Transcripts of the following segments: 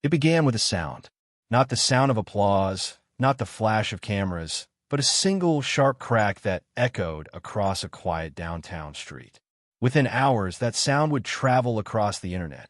It began with a sound. Not the sound of applause, not the flash of cameras, but a single sharp crack that echoed across a quiet downtown street. Within hours, that sound would travel across the internet,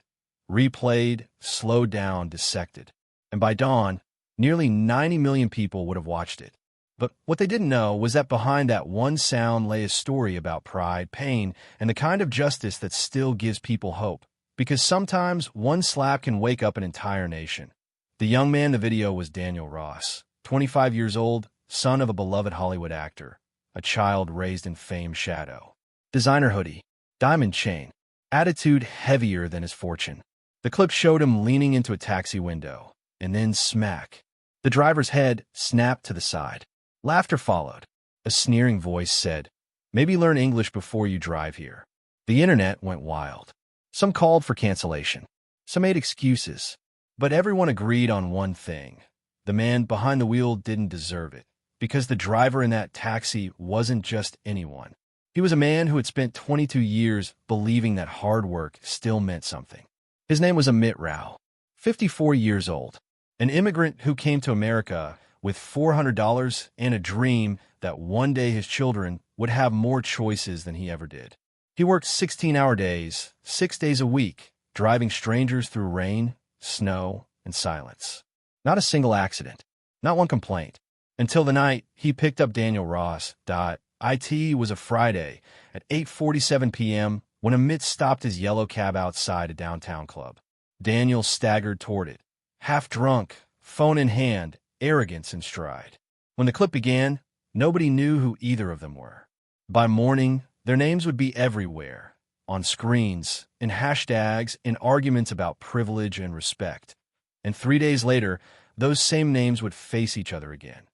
replayed, slowed down, dissected. And by dawn, nearly 90 million people would have watched it. But what they didn't know was that behind that one sound lay a story about pride, pain, and the kind of justice that still gives people hope. Because sometimes one slap can wake up an entire nation. The young man in the video was Daniel Ross, 25 years old, son of a beloved Hollywood actor, a child raised in fame's shadow. Designer hoodie, diamond chain, attitude heavier than his fortune. The clip showed him leaning into a taxi window, and then smack. The driver's head snapped to the side. Laughter followed. A sneering voice said, "Maybe learn English before you drive here." The internet went wild. Some called for cancellation. Some made excuses. But everyone agreed on one thing. The man behind the wheel didn't deserve it, because the driver in that taxi wasn't just anyone. He was a man who had spent 22 years believing that hard work still meant something. His name was Amit Rao, 54 years old, an immigrant who came to America with $400 and a dream that one day his children would have more choices than he ever did. He worked 16-hour days, 6 days a week, driving strangers through rain, snow, and silence. Not a single accident, not one complaint, until the night he picked up Daniel Ross. It was a Friday at 8:47 p.m. when Amit stopped his yellow cab outside a downtown club. Daniel staggered toward it, half drunk, phone in hand, arrogance in stride. When the clip began, nobody knew who either of them were. By morning, their names would be everywhere, on screens, in hashtags, in arguments about privilege and respect. And 3 days later, those same names would face each other again.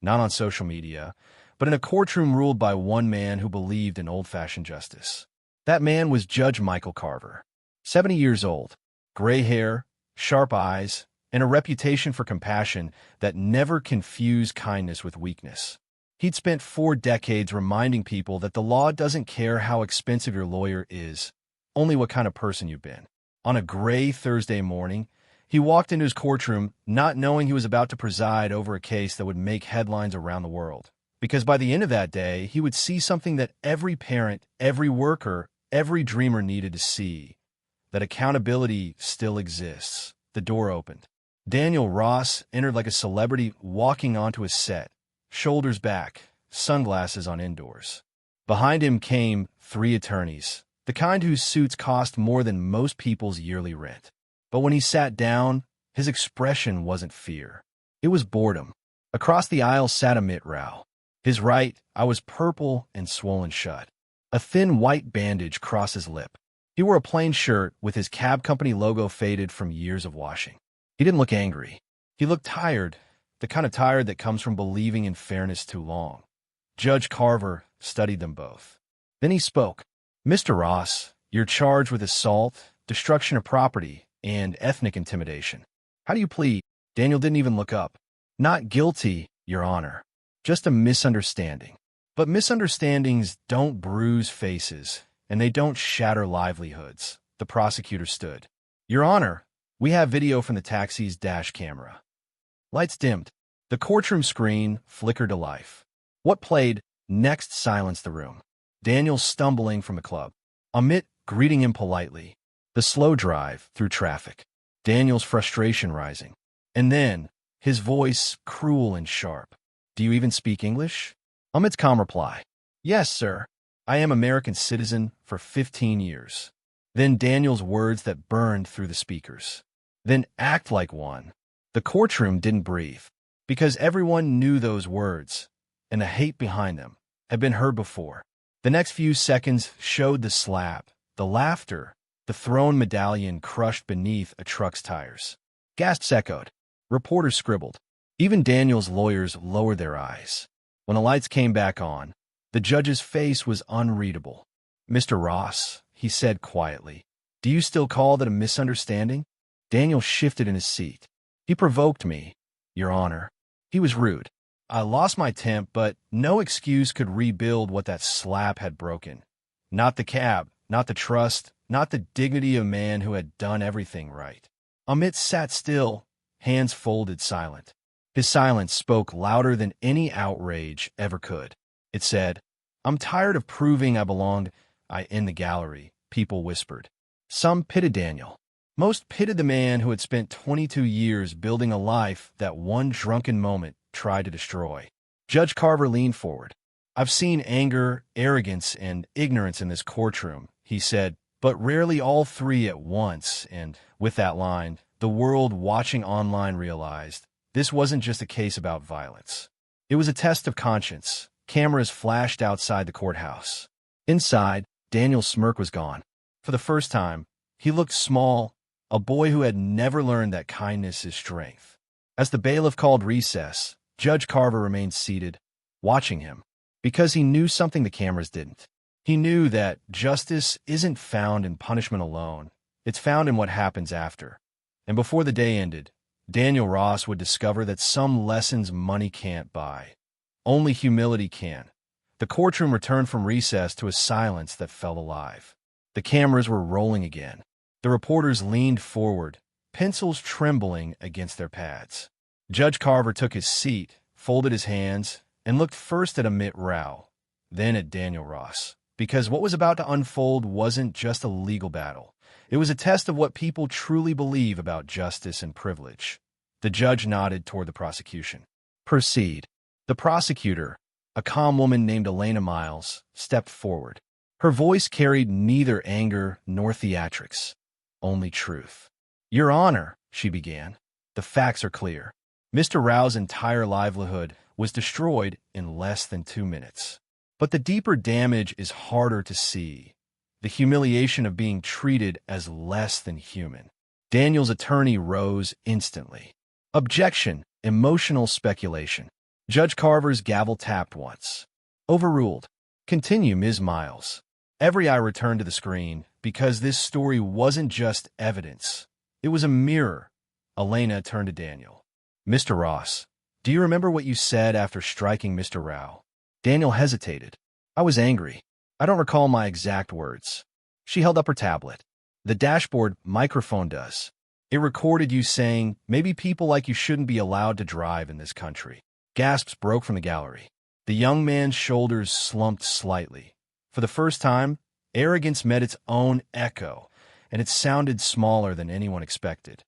Not on social media, but in a courtroom ruled by one man who believed in old-fashioned justice. That man was Judge Michael Carver, 70 years old, gray hair, sharp eyes, and a reputation for compassion that never confused kindness with weakness. He'd spent 4 decades reminding people that the law doesn't care how expensive your lawyer is, only what kind of person you've been. On a gray Thursday morning, he walked into his courtroom not knowing he was about to preside over a case that would make headlines around the world. Because by the end of that day, he would see something that every parent, every worker, every dreamer needed to see, that accountability still exists. The door opened. Daniel Ross entered like a celebrity walking onto a set, shoulders back, sunglasses on indoors. Behind him came 3 attorneys, the kind whose suits cost more than most people's yearly rent. But when he sat down, his expression wasn't fear. It was boredom. Across the aisle sat Amit Rao. His right eye was purple and swollen shut. A thin white bandage crossed his lip. He wore a plain shirt with his cab company logo faded from years of washing. He didn't look angry. He looked tired, the kind of tired that comes from believing in fairness too long. Judge Carver studied them both. Then he spoke. "Mr. Ross, you're charged with assault, destruction of property, and ethnic intimidation. How do you plead?" Daniel didn't even look up. "Not guilty, Your Honor. Just a misunderstanding." But misunderstandings don't bruise faces, and they don't shatter livelihoods. The prosecutor stood. "Your Honor, we have video from the taxi's dash camera." Lights dimmed. The courtroom screen flickered to life. What played next silenced the room. Daniel stumbling from the club. Amit greeting him politely. The slow drive through traffic. Daniel's frustration rising. And then, his voice cruel and sharp. "Do you even speak English?" Amit's calm reply. "Yes, sir. I am American citizen for 15 years. Then Daniel's words that burned through the speakers. "Then act like one." The courtroom didn't breathe, because everyone knew those words, and the hate behind them had been heard before. The next few seconds showed the slap, the laughter, the thrown medallion crushed beneath a truck's tires. Gasps echoed. Reporters scribbled. Even Daniel's lawyers lowered their eyes. When the lights came back on, the judge's face was unreadable. "Mr. Ross," he said quietly, "do you still call that a misunderstanding?" Daniel shifted in his seat. "He provoked me, Your Honor. He was rude. I lost my temp, but no excuse could rebuild what that slap had broken. Not the cab, not the trust, not the dignity of a man who had done everything right." Amit sat still, hands folded, silent. His silence spoke louder than any outrage ever could. It said, "I'm tired of proving I belonged." In the gallery, people whispered. Some pitied Daniel. Most pitied the man who had spent 22 years building a life that one drunken moment tried to destroy. Judge Carver leaned forward. "I've seen anger, arrogance, and ignorance in this courtroom," he said, "but rarely all three at once." And with that line, the world watching online realized this wasn't just a case about violence. It was a test of conscience. Cameras flashed outside the courthouse. Inside, Daniel's smirk was gone. For the first time, he looked small, a boy who had never learned that kindness is strength. As the bailiff called recess, Judge Carver remained seated, watching him, because he knew something the cameras didn't. He knew that justice isn't found in punishment alone. It's found in what happens after. And before the day ended, Daniel Ross would discover that some lessons money can't buy. Only humility can. The courtroom returned from recess to a silence that felt alive. The cameras were rolling again. The reporters leaned forward, pencils trembling against their pads. Judge Carver took his seat, folded his hands, and looked first at Amit Rao, then at Daniel Ross, because what was about to unfold wasn't just a legal battle. It was a test of what people truly believe about justice and privilege. The judge nodded toward the prosecution. "Proceed." The prosecutor, a calm woman named Elena Miles, stepped forward. Her voice carried neither anger nor theatrics, only truth. "Your Honor," she began, "the facts are clear. Mr. Rao's entire livelihood was destroyed in less than 2 minutes. But the deeper damage is harder to see. The humiliation of being treated as less than human." Daniel's attorney rose instantly. "Objection, emotional speculation." Judge Carver's gavel tapped once. "Overruled." "Continue, Ms. Miles." Every eye returned to the screen, because this story wasn't just evidence. It was a mirror. Elena turned to Daniel. "Mr. Ross, do you remember what you said after striking Mr. Rao?" Daniel hesitated. "I was angry. I don't recall my exact words." She held up her tablet. "The dashboard microphone does. It recorded you saying, 'Maybe people like you shouldn't be allowed to drive in this country.'" Gasps broke from the gallery. The young man's shoulders slumped slightly. For the first time, arrogance met its own echo, and it sounded smaller than anyone expected.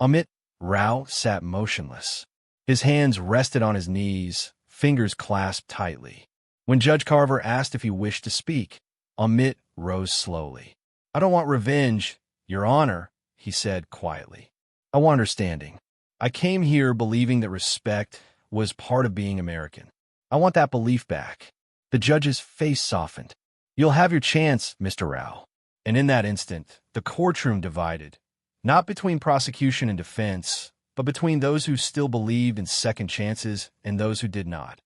Amit Rao sat motionless. His hands rested on his knees, fingers clasped tightly. When Judge Carver asked if he wished to speak, Amit rose slowly. "I don't want revenge, Your Honor," he said quietly. "I want understanding. I came here believing that respect was part of being American. I want that belief back." The judge's face softened. "You'll have your chance, Mr. Rao." And in that instant, the courtroom divided, not between prosecution and defense, but between those who still believed in second chances and those who did not.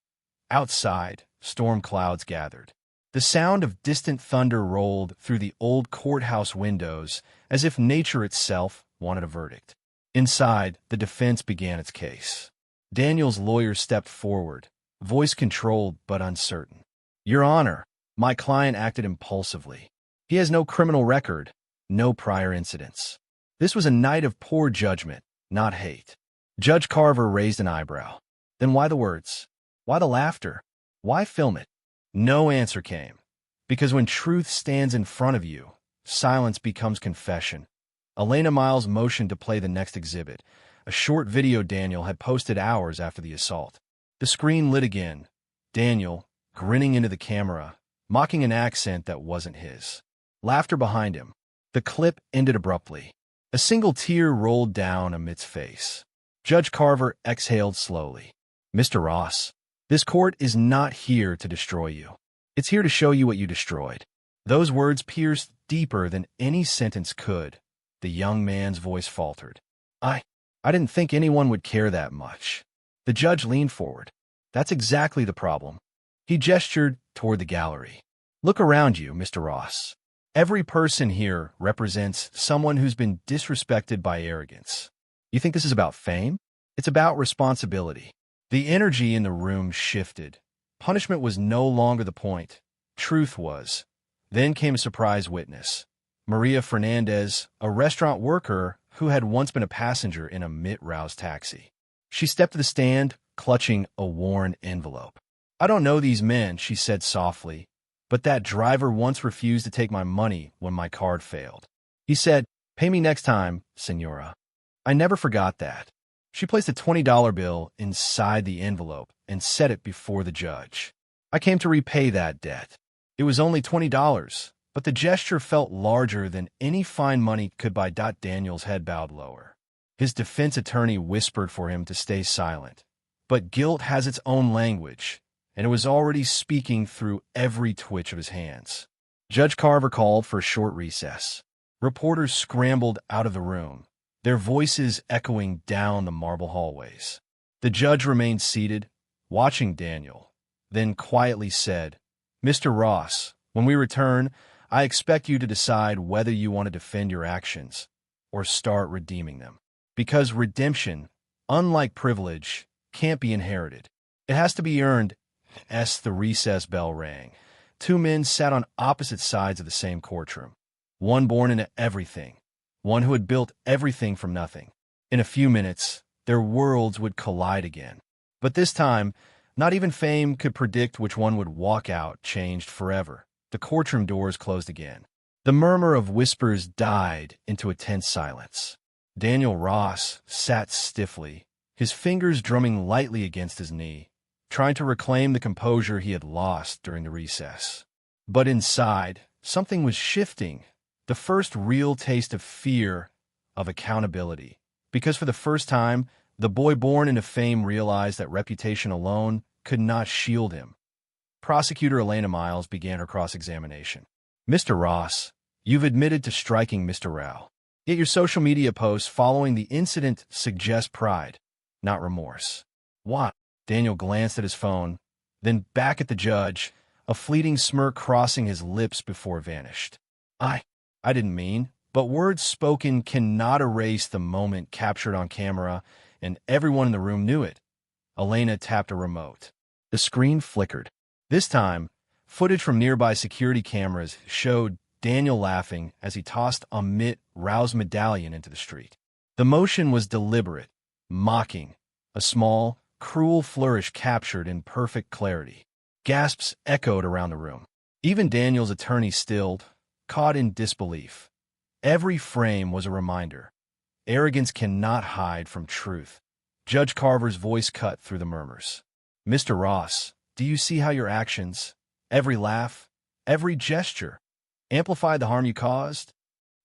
Outside, storm clouds gathered. The sound of distant thunder rolled through the old courthouse windows as if nature itself wanted a verdict. Inside, the defense began its case. Daniel's lawyer stepped forward, voice controlled but uncertain. "Your Honor, my client acted impulsively. He has no criminal record, no prior incidents. This was a night of poor judgment, not hate." Judge Carver raised an eyebrow. "Then why the words? Why the laughter? Why film it?" No answer came. Because when truth stands in front of you, silence becomes confession. Elena Miles motioned to play the next exhibit, a short video Daniel had posted hours after the assault. The screen lit again. Daniel, grinning into the camera, mocking an accent that wasn't his. Laughter behind him. The clip ended abruptly. A single tear rolled down Amit's face. Judge Carver exhaled slowly. "Mr. Ross, this court is not here to destroy you. It's here to show you what you destroyed." Those words pierced deeper than any sentence could. The young man's voice faltered. I didn't think anyone would care that much." The judge leaned forward. "That's exactly the problem." He gestured toward the gallery. "Look around you, Mr. Ross. Every person here represents someone who's been disrespected by arrogance. You think this is about fame? It's about responsibility." The energy in the room shifted. Punishment was no longer the point. Truth was. Then came a surprise witness. Maria Fernandez, a restaurant worker who had once been a passenger in Amit Rao's taxi. She stepped to the stand, clutching a worn envelope. "I don't know these men," she said softly, "but that driver once refused to take my money when my card failed. He said, 'Pay me next time, senora.' I never forgot that." She placed a $20 bill inside the envelope and set it before the judge. "I came to repay that debt. It was only $20, but the gesture felt larger than any fine money could buy." Daniel's head bowed lower. His defense attorney whispered for him to stay silent. But guilt has its own language, and it was already speaking through every twitch of his hands. Judge Carver called for a short recess. Reporters scrambled out of the room, their voices echoing down the marble hallways. The judge remained seated, watching Daniel, then quietly said, "Mr. Ross, when we return, I expect you to decide whether you want to defend your actions or start redeeming them. Because redemption, unlike privilege, can't be inherited. It has to be earned." As the recess bell rang, two men sat on opposite sides of the same courtroom. One born into everything, one who had built everything from nothing. In a few minutes, their worlds would collide again. But this time, not even fame could predict which one would walk out changed forever. The courtroom doors closed again. The murmur of whispers died into a tense silence. Daniel Ross sat stiffly, his fingers drumming lightly against his knee, trying to reclaim the composure he had lost during the recess. But inside, something was shifting, the first real taste of fear, of accountability. Because for the first time, the boy born into fame realized that reputation alone could not shield him. Prosecutor Elena Miles began her cross-examination. "Mr. Ross, you've admitted to striking Mr. Rao. Yet your social media posts following the incident suggest pride, not remorse. Why?" Daniel glanced at his phone, then back at the judge, a fleeting smirk crossing his lips before it vanished. I didn't mean, but words spoken cannot erase the moment captured on camera, and everyone in the room knew it. Elena tapped a remote. The screen flickered. This time, footage from nearby security cameras showed Daniel laughing as he tossed Amit Rao's medallion into the street. The motion was deliberate, mocking, a small, cruel flourish captured in perfect clarity. Gasps echoed around the room. Even Daniel's attorney stilled, caught in disbelief. Every frame was a reminder. Arrogance cannot hide from truth. Judge Carver's voice cut through the murmurs. "Mr. Ross, do you see how your actions, every laugh, every gesture, amplified the harm you caused?"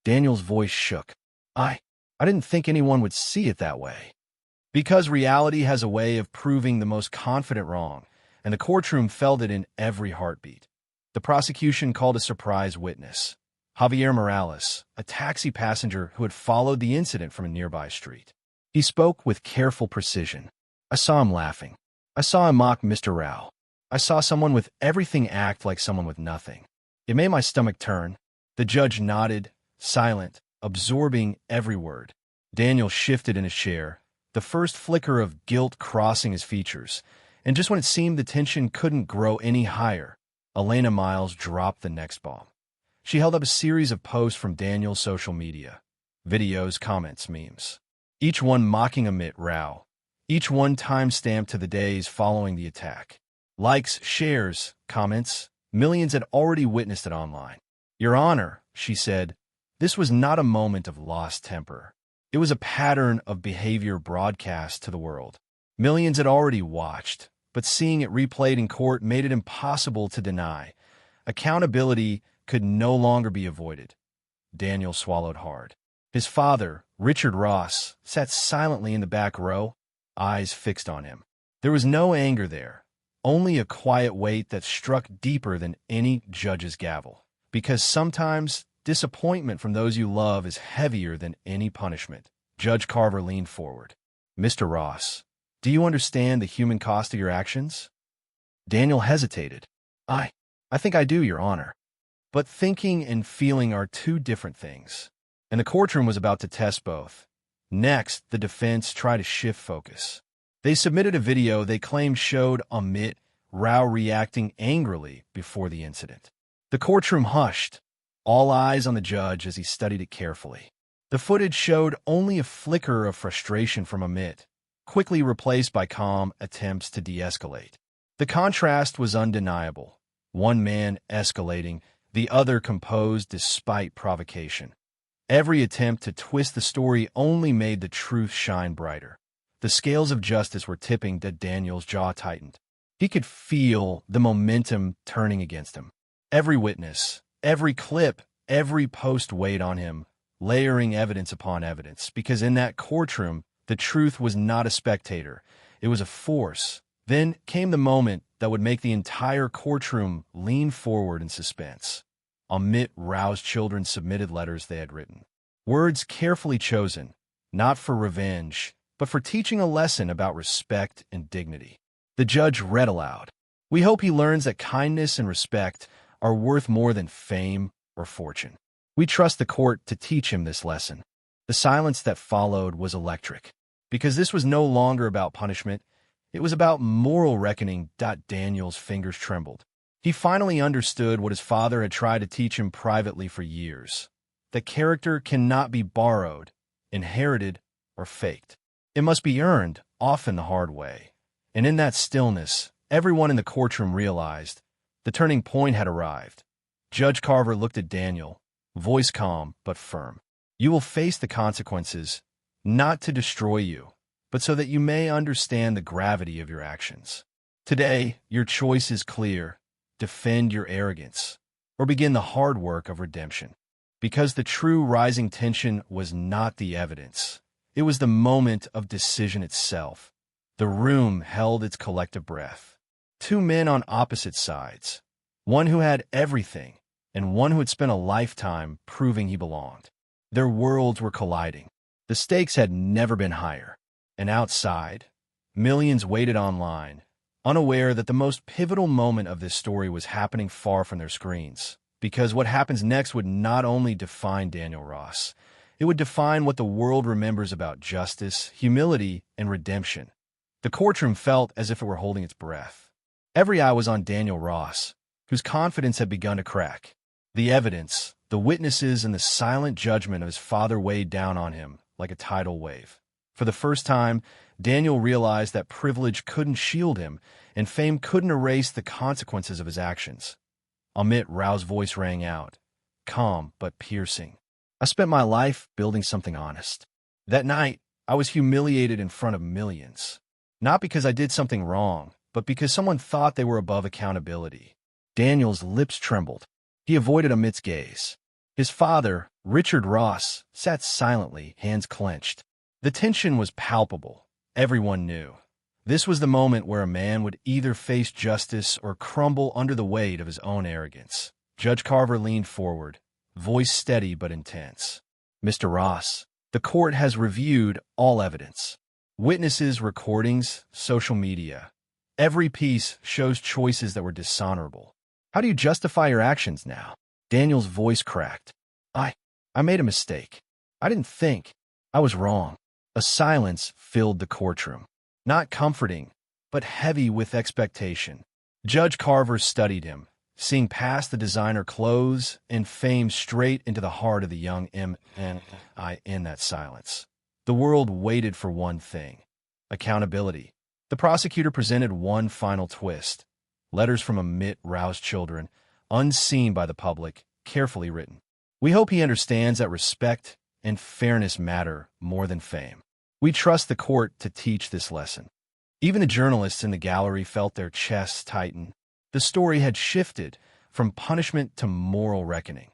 Daniel's voice shook. I didn't think anyone would see it that way." Because reality has a way of proving the most confident wrong, and the courtroom felt it in every heartbeat. The prosecution called a surprise witness, Javier Morales, a taxi passenger who had followed the incident from a nearby street. He spoke with careful precision. "I saw him laughing. I saw him mock Mr. Rao. I saw someone with everything act like someone with nothing. It made my stomach turn." The judge nodded, silent, absorbing every word. Daniel shifted in his chair, the first flicker of guilt crossing his features, and just when it seemed the tension couldn't grow any higher, Elena Miles dropped the next bomb. She held up a series of posts from Daniel's social media, videos, comments, memes, each one mocking Amit Rao, each one time-stamped to the days following the attack. Likes, shares, comments, millions had already witnessed it online. "Your Honor," she said, "this was not a moment of lost temper. It was a pattern of behavior broadcast to the world. Millions had already watched, but seeing it replayed in court made it impossible to deny. Accountability could no longer be avoided." Daniel swallowed hard. His father, Richard Ross, sat silently in the back row, eyes fixed on him. There was no anger there, only a quiet weight that struck deeper than any judge's gavel. Because sometimes disappointment from those you love is heavier than any punishment. Judge Carver leaned forward. "Mr. Ross, do you understand the human cost of your actions?" Daniel hesitated. I think I do, Your Honor. But thinking and feeling are two different things. And the courtroom was about to test both. Next, the defense tried to shift focus. They submitted a video they claimed showed Amit Rao reacting angrily before the incident. The courtroom hushed, all eyes on the judge as he studied it carefully. The footage showed only a flicker of frustration from Amit, quickly replaced by calm attempts to de-escalate. The contrast was undeniable. One man escalating, the other composed despite provocation. Every attempt to twist the story only made the truth shine brighter. The scales of justice were tipping. Daniel's jaw tightened. He could feel the momentum turning against him. Every witness, every clip, every post weighed on him, layering evidence upon evidence, because in that courtroom, the truth was not a spectator. It was a force. Then came the moment that would make the entire courtroom lean forward in suspense. Amit Rao's children submitted letters they had written. Words carefully chosen, not for revenge, but for teaching a lesson about respect and dignity. The judge read aloud. "We hope he learns that kindness and respect are worth more than fame or fortune. We trust the court to teach him this lesson." The silence that followed was electric, because this was no longer about punishment. It was about moral reckoning. Daniel's fingers trembled. He finally understood what his father had tried to teach him privately for years. That character cannot be borrowed, inherited, or faked. It must be earned, often the hard way. And in that stillness, everyone in the courtroom realized the turning point had arrived. Judge Carver looked at Daniel, voice calm but firm. "You will face the consequences, not to destroy you, but so that you may understand the gravity of your actions. Today, your choice is clear. Defend your arrogance, or begin the hard work of redemption." Because the true rising tension was not the evidence. It was the moment of decision itself. The room held its collective breath. Two men on opposite sides. One who had everything, and one who had spent a lifetime proving he belonged. Their worlds were colliding. The stakes had never been higher. And outside, millions waited online, unaware that the most pivotal moment of this story was happening far from their screens. Because what happens next would not only define Daniel Ross, it would define what the world remembers about justice, humility, and redemption. The courtroom felt as if it were holding its breath. Every eye was on Daniel Ross, whose confidence had begun to crack. The evidence, the witnesses, and the silent judgment of his father weighed down on him like a tidal wave. For the first time, Daniel realized that privilege couldn't shield him, and fame couldn't erase the consequences of his actions. Amit Rao's voice rang out, calm but piercing. "I spent my life building something honest. That night, I was humiliated in front of millions. Not because I did something wrong, but because someone thought they were above accountability." Daniel's lips trembled. He avoided Amit's gaze. His father, Richard Ross, sat silently, hands clenched. The tension was palpable. Everyone knew. This was the moment where a man would either face justice or crumble under the weight of his own arrogance. Judge Carver leaned forward, voice steady but intense. "Mr. Ross, the court has reviewed all evidence. Witnesses, recordings, social media. Every piece shows choices that were dishonorable. How do you justify your actions now?" Daniel's voice cracked. I made a mistake. I didn't think. I was wrong." A silence filled the courtroom. Not comforting, but heavy with expectation. Judge Carver studied him, seeing past the designer clothes and fame straight into the heart of the young M.N.I. in that silence. The world waited for one thing: accountability. The prosecutor presented one final twist: letters from Amit Rao's children, unseen by the public, carefully written. "We hope he understands that respect and fairness matter more than fame. We trust the court to teach this lesson." Even the journalists in the gallery felt their chests tighten. The story had shifted from punishment to moral reckoning.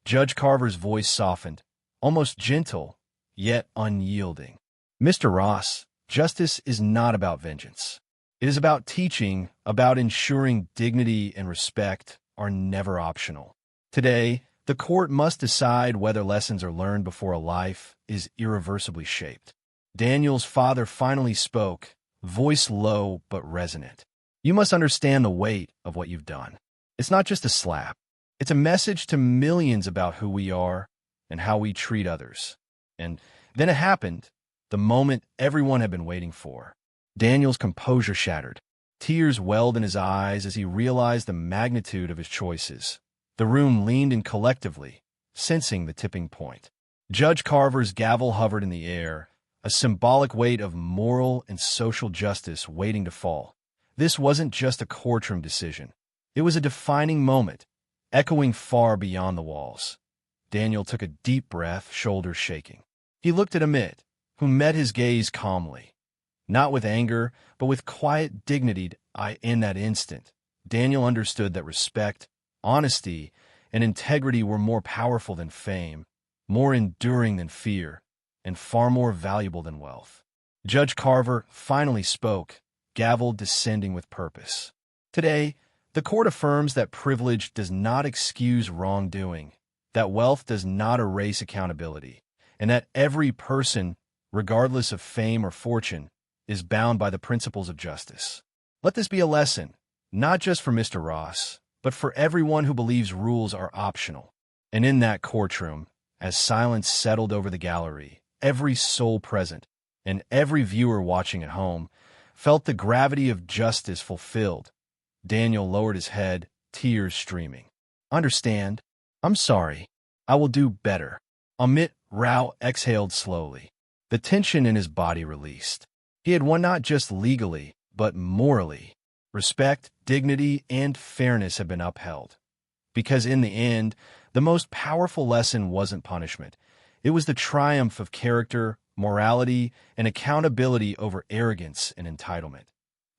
Judge Carver's voice softened, almost gentle, yet unyielding. "Mr. Ross, justice is not about vengeance. It is about teaching, about ensuring dignity and respect are never optional. Today, the court must decide whether lessons are learned before a life is irreversibly shaped." Daniel's father finally spoke, voice low but resonant. "You must understand the weight of what you've done. It's not just a slap. It's a message to millions about who we are and how we treat others." And then it happened, the moment everyone had been waiting for. Daniel's composure shattered. Tears welled in his eyes as he realized the magnitude of his choices. The room leaned in collectively, sensing the tipping point. Judge Carver's gavel hovered in the air, a symbolic weight of moral and social justice waiting to fall. This wasn't just a courtroom decision. It was a defining moment, echoing far beyond the walls. Daniel took a deep breath, shoulders shaking. He looked at Amit, who met his gaze calmly. Not with anger, but with quiet dignity. In that instant, Daniel understood that respect, honesty, and integrity were more powerful than fame, more enduring than fear, and far more valuable than wealth. Judge Carver finally spoke, gavel descending with purpose. Today, the court affirms that privilege does not excuse wrongdoing, that wealth does not erase accountability, and that every person, regardless of fame or fortune, is bound by the principles of justice. Let this be a lesson, not just for Mr. Ross, but for everyone who believes rules are optional. And in that courtroom, as silence settled over the gallery, every soul present, and every viewer watching at home, felt the gravity of justice fulfilled. Daniel lowered his head, tears streaming. "Understand? I'm sorry. I will do better." Amit Rao exhaled slowly. The tension in his body released. He had won not just legally, but morally. Respect, dignity, and fairness had been upheld. Because in the end, the most powerful lesson wasn't punishment. It was the triumph of character, morality, and accountability over arrogance and entitlement.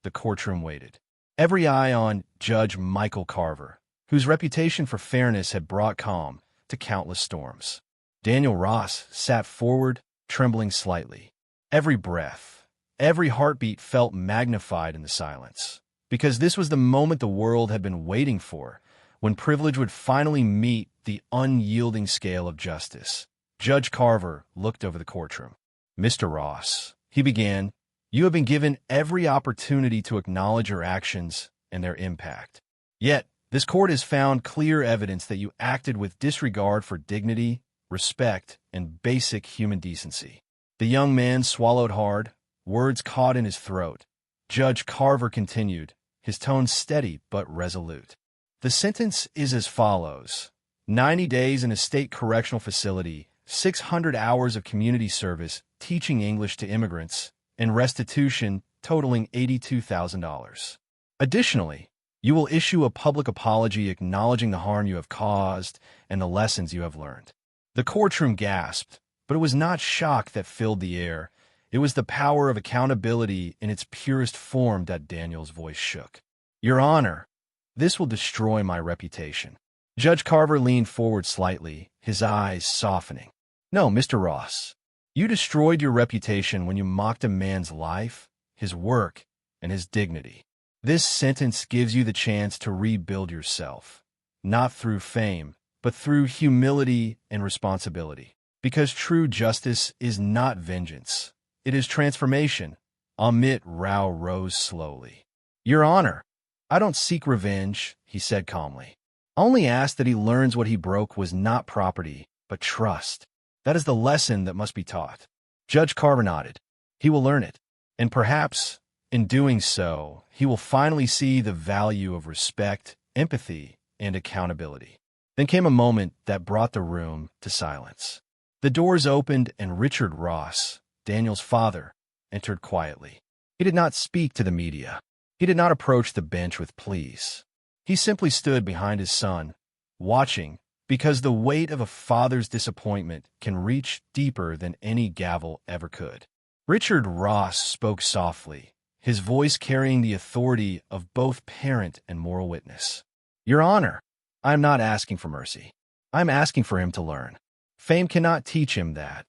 The courtroom waited. Every eye on Judge Michael Carver, whose reputation for fairness had brought calm to countless storms. Daniel Ross sat forward, trembling slightly. Every breath, every heartbeat felt magnified in the silence. Because this was the moment the world had been waiting for, when privilege would finally meet the unyielding scale of justice. Judge Carver looked over the courtroom. "Mr. Ross," he began, "you have been given every opportunity to acknowledge your actions and their impact. Yet, this court has found clear evidence that you acted with disregard for dignity, respect, and basic human decency." The young man swallowed hard, words caught in his throat. Judge Carver continued, his tone steady but resolute. "The sentence is as follows: 90 days in a state correctional facility, 600 hours of community service teaching English to immigrants, and restitution totaling $82,000. Additionally, you will issue a public apology acknowledging the harm you have caused and the lessons you have learned." The courtroom gasped, but it was not shock that filled the air. It was the power of accountability in its purest form that Daniel's voice shook. "Your Honor, this will destroy my reputation." Judge Carver leaned forward slightly, his eyes softening. "No, Mr. Ross. You destroyed your reputation when you mocked a man's life, his work, and his dignity. This sentence gives you the chance to rebuild yourself, not through fame, but through humility and responsibility. Because true justice is not vengeance. It is transformation." Amit Rao rose slowly. "Your Honor, I don't seek revenge," he said calmly. "I only ask that he learns what he broke was not property, but trust. That is the lesson that must be taught." Judge Carver nodded. "He will learn it. And perhaps, in doing so, he will finally see the value of respect, empathy, and accountability." Then came a moment that brought the room to silence. The doors opened and Richard Ross, Daniel's father, entered quietly. He did not speak to the media. He did not approach the bench with pleas. He simply stood behind his son, watching, because the weight of a father's disappointment can reach deeper than any gavel ever could. Richard Ross spoke softly, his voice carrying the authority of both parent and moral witness. "Your Honor, I am not asking for mercy. I am asking for him to learn. Fame cannot teach him that.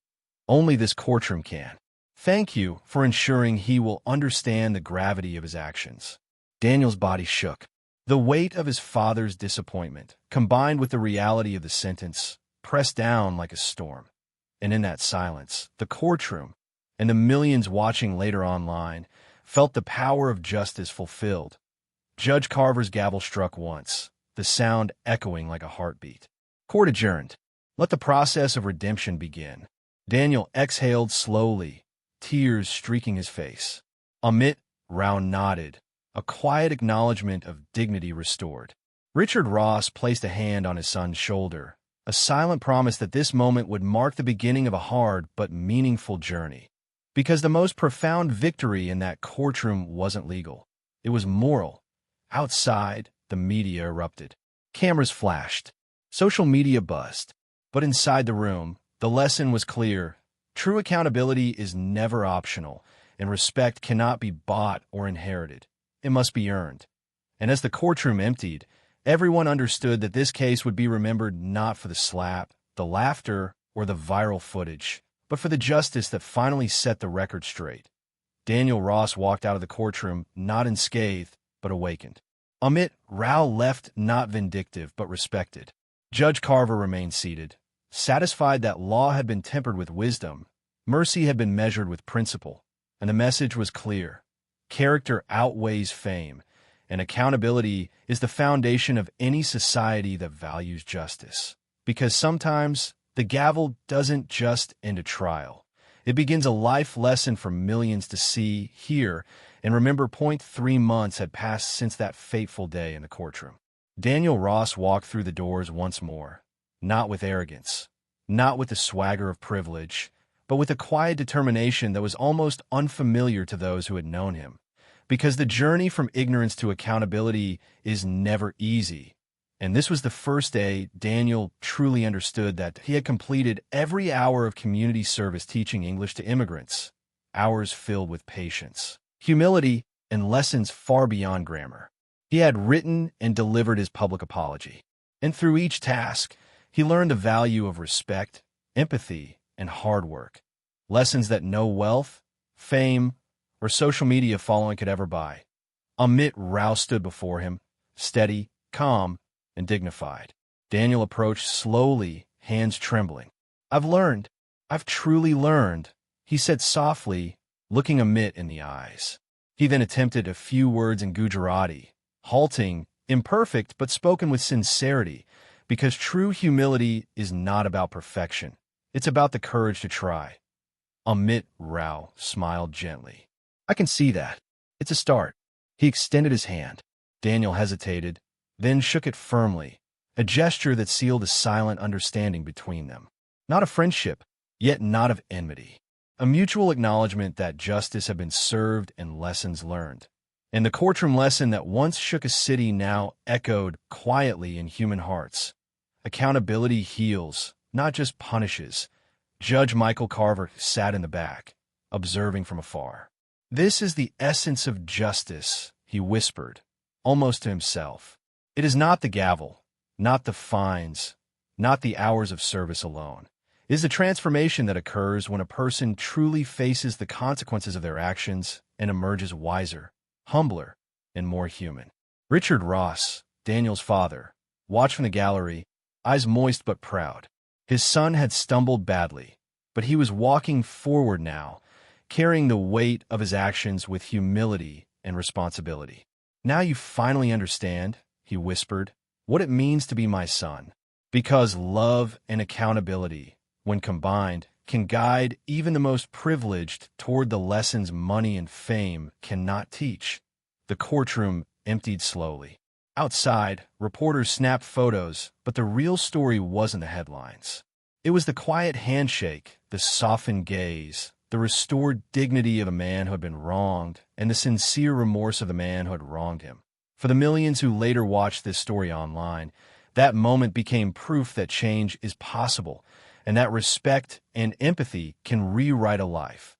Only this courtroom can. Thank you for ensuring he will understand the gravity of his actions." Daniel's body shook. The weight of his father's disappointment, combined with the reality of the sentence, pressed down like a storm. And in that silence, the courtroom, and the millions watching later online, felt the power of justice fulfilled. Judge Carver's gavel struck once, the sound echoing like a heartbeat. "Court adjourned. Let the process of redemption begin." Daniel exhaled slowly, tears streaking his face. Amit Rao nodded, a quiet acknowledgement of dignity restored. Richard Ross placed a hand on his son's shoulder, a silent promise that this moment would mark the beginning of a hard but meaningful journey. Because the most profound victory in that courtroom wasn't legal. It was moral. Outside, the media erupted. Cameras flashed. Social media buzzed. But inside the room, the lesson was clear. True accountability is never optional, and respect cannot be bought or inherited. It must be earned. And as the courtroom emptied, everyone understood that this case would be remembered not for the slap, the laughter, or the viral footage, but for the justice that finally set the record straight. Daniel Ross walked out of the courtroom not unscathed, but awakened. Amit Rao left not vindictive, but respected. Judge Carver remained seated, satisfied that law had been tempered with wisdom, mercy had been measured with principle, and the message was clear. Character outweighs fame, and accountability is the foundation of any society that values justice. Because sometimes, the gavel doesn't just end a trial. It begins a life lesson for millions to see, hear, and remember. 3 months had passed since that fateful day in the courtroom. Daniel Ross walked through the doors once more, not with arrogance, not with the swagger of privilege, but with a quiet determination that was almost unfamiliar to those who had known him. Because the journey from ignorance to accountability is never easy. And this was the first day Daniel truly understood that he had completed every hour of community service teaching English to immigrants, hours filled with patience, humility, and lessons far beyond grammar. He had written and delivered his public apology. And through each task, he learned the value of respect, empathy, and hard work, lessons that no wealth, fame, or social media following could ever buy. Amit Rao stood before him, steady, calm, and dignified. Daniel approached slowly, hands trembling. I've truly learned, he said softly, looking Amit in the eyes. He then attempted a few words in Gujarati, halting, imperfect, but spoken with sincerity, because true humility is not about perfection. It's about the courage to try. Amit Rao smiled gently. I can see that. It's a start. He extended his hand. Daniel hesitated, then shook it firmly, a gesture that sealed a silent understanding between them. Not a friendship, yet not of enmity. A mutual acknowledgement that justice had been served and lessons learned. And the courtroom lesson that once shook a city now echoed quietly in human hearts. Accountability heals, not just punishes. Judge Michael Carver sat in the back, observing from afar. This is the essence of justice, he whispered, almost to himself. It is not the gavel, not the fines, not the hours of service alone. It is the transformation that occurs when a person truly faces the consequences of their actions and emerges wiser, humbler, and more human. Richard Ross, Daniel's father, watched from the gallery, eyes moist but proud. His son had stumbled badly, but he was walking forward now, carrying the weight of his actions with humility and responsibility. Now you finally understand, he whispered, what it means to be my son. Because love and accountability, when combined, can guide even the most privileged toward the lessons money and fame cannot teach. The courtroom emptied slowly. Outside, reporters snapped photos, but the real story wasn't the headlines. It was the quiet handshake, the softened gaze, the restored dignity of a man who had been wronged, and the sincere remorse of the man who had wronged him. For the millions who later watched this story online, that moment became proof that change is possible, and that respect and empathy can rewrite a life.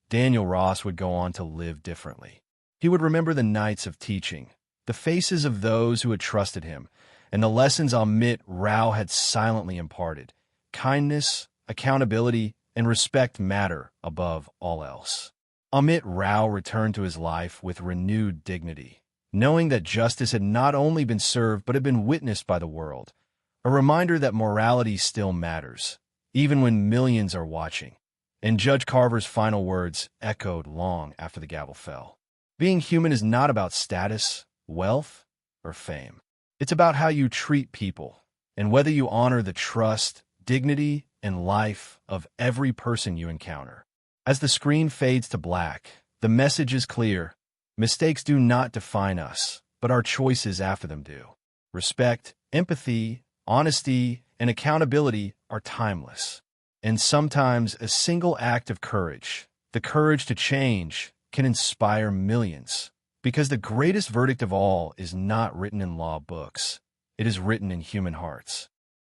Daniel Ross would go on to live differently. He would remember the nights of teaching, the faces of those who had trusted him, and the lessons Amit Rao had silently imparted. Kindness, accountability, and respect matter above all else. Amit Rao returned to his life with renewed dignity, knowing that justice had not only been served but had been witnessed by the world, a reminder that morality still matters, even when millions are watching. And Judge Carver's final words echoed long after the gavel fell. Being human is not about status, wealth, or fame. It's about how you treat people, and whether you honor the trust, dignity, and life of every person you encounter. As the screen fades to black, the message is clear. Mistakes do not define us, but our choices after them do. Respect, empathy, honesty, and accountability are timeless. And sometimes a single act of courage, the courage to change, can inspire millions. Because the greatest verdict of all is not written in law books. It is written in human hearts.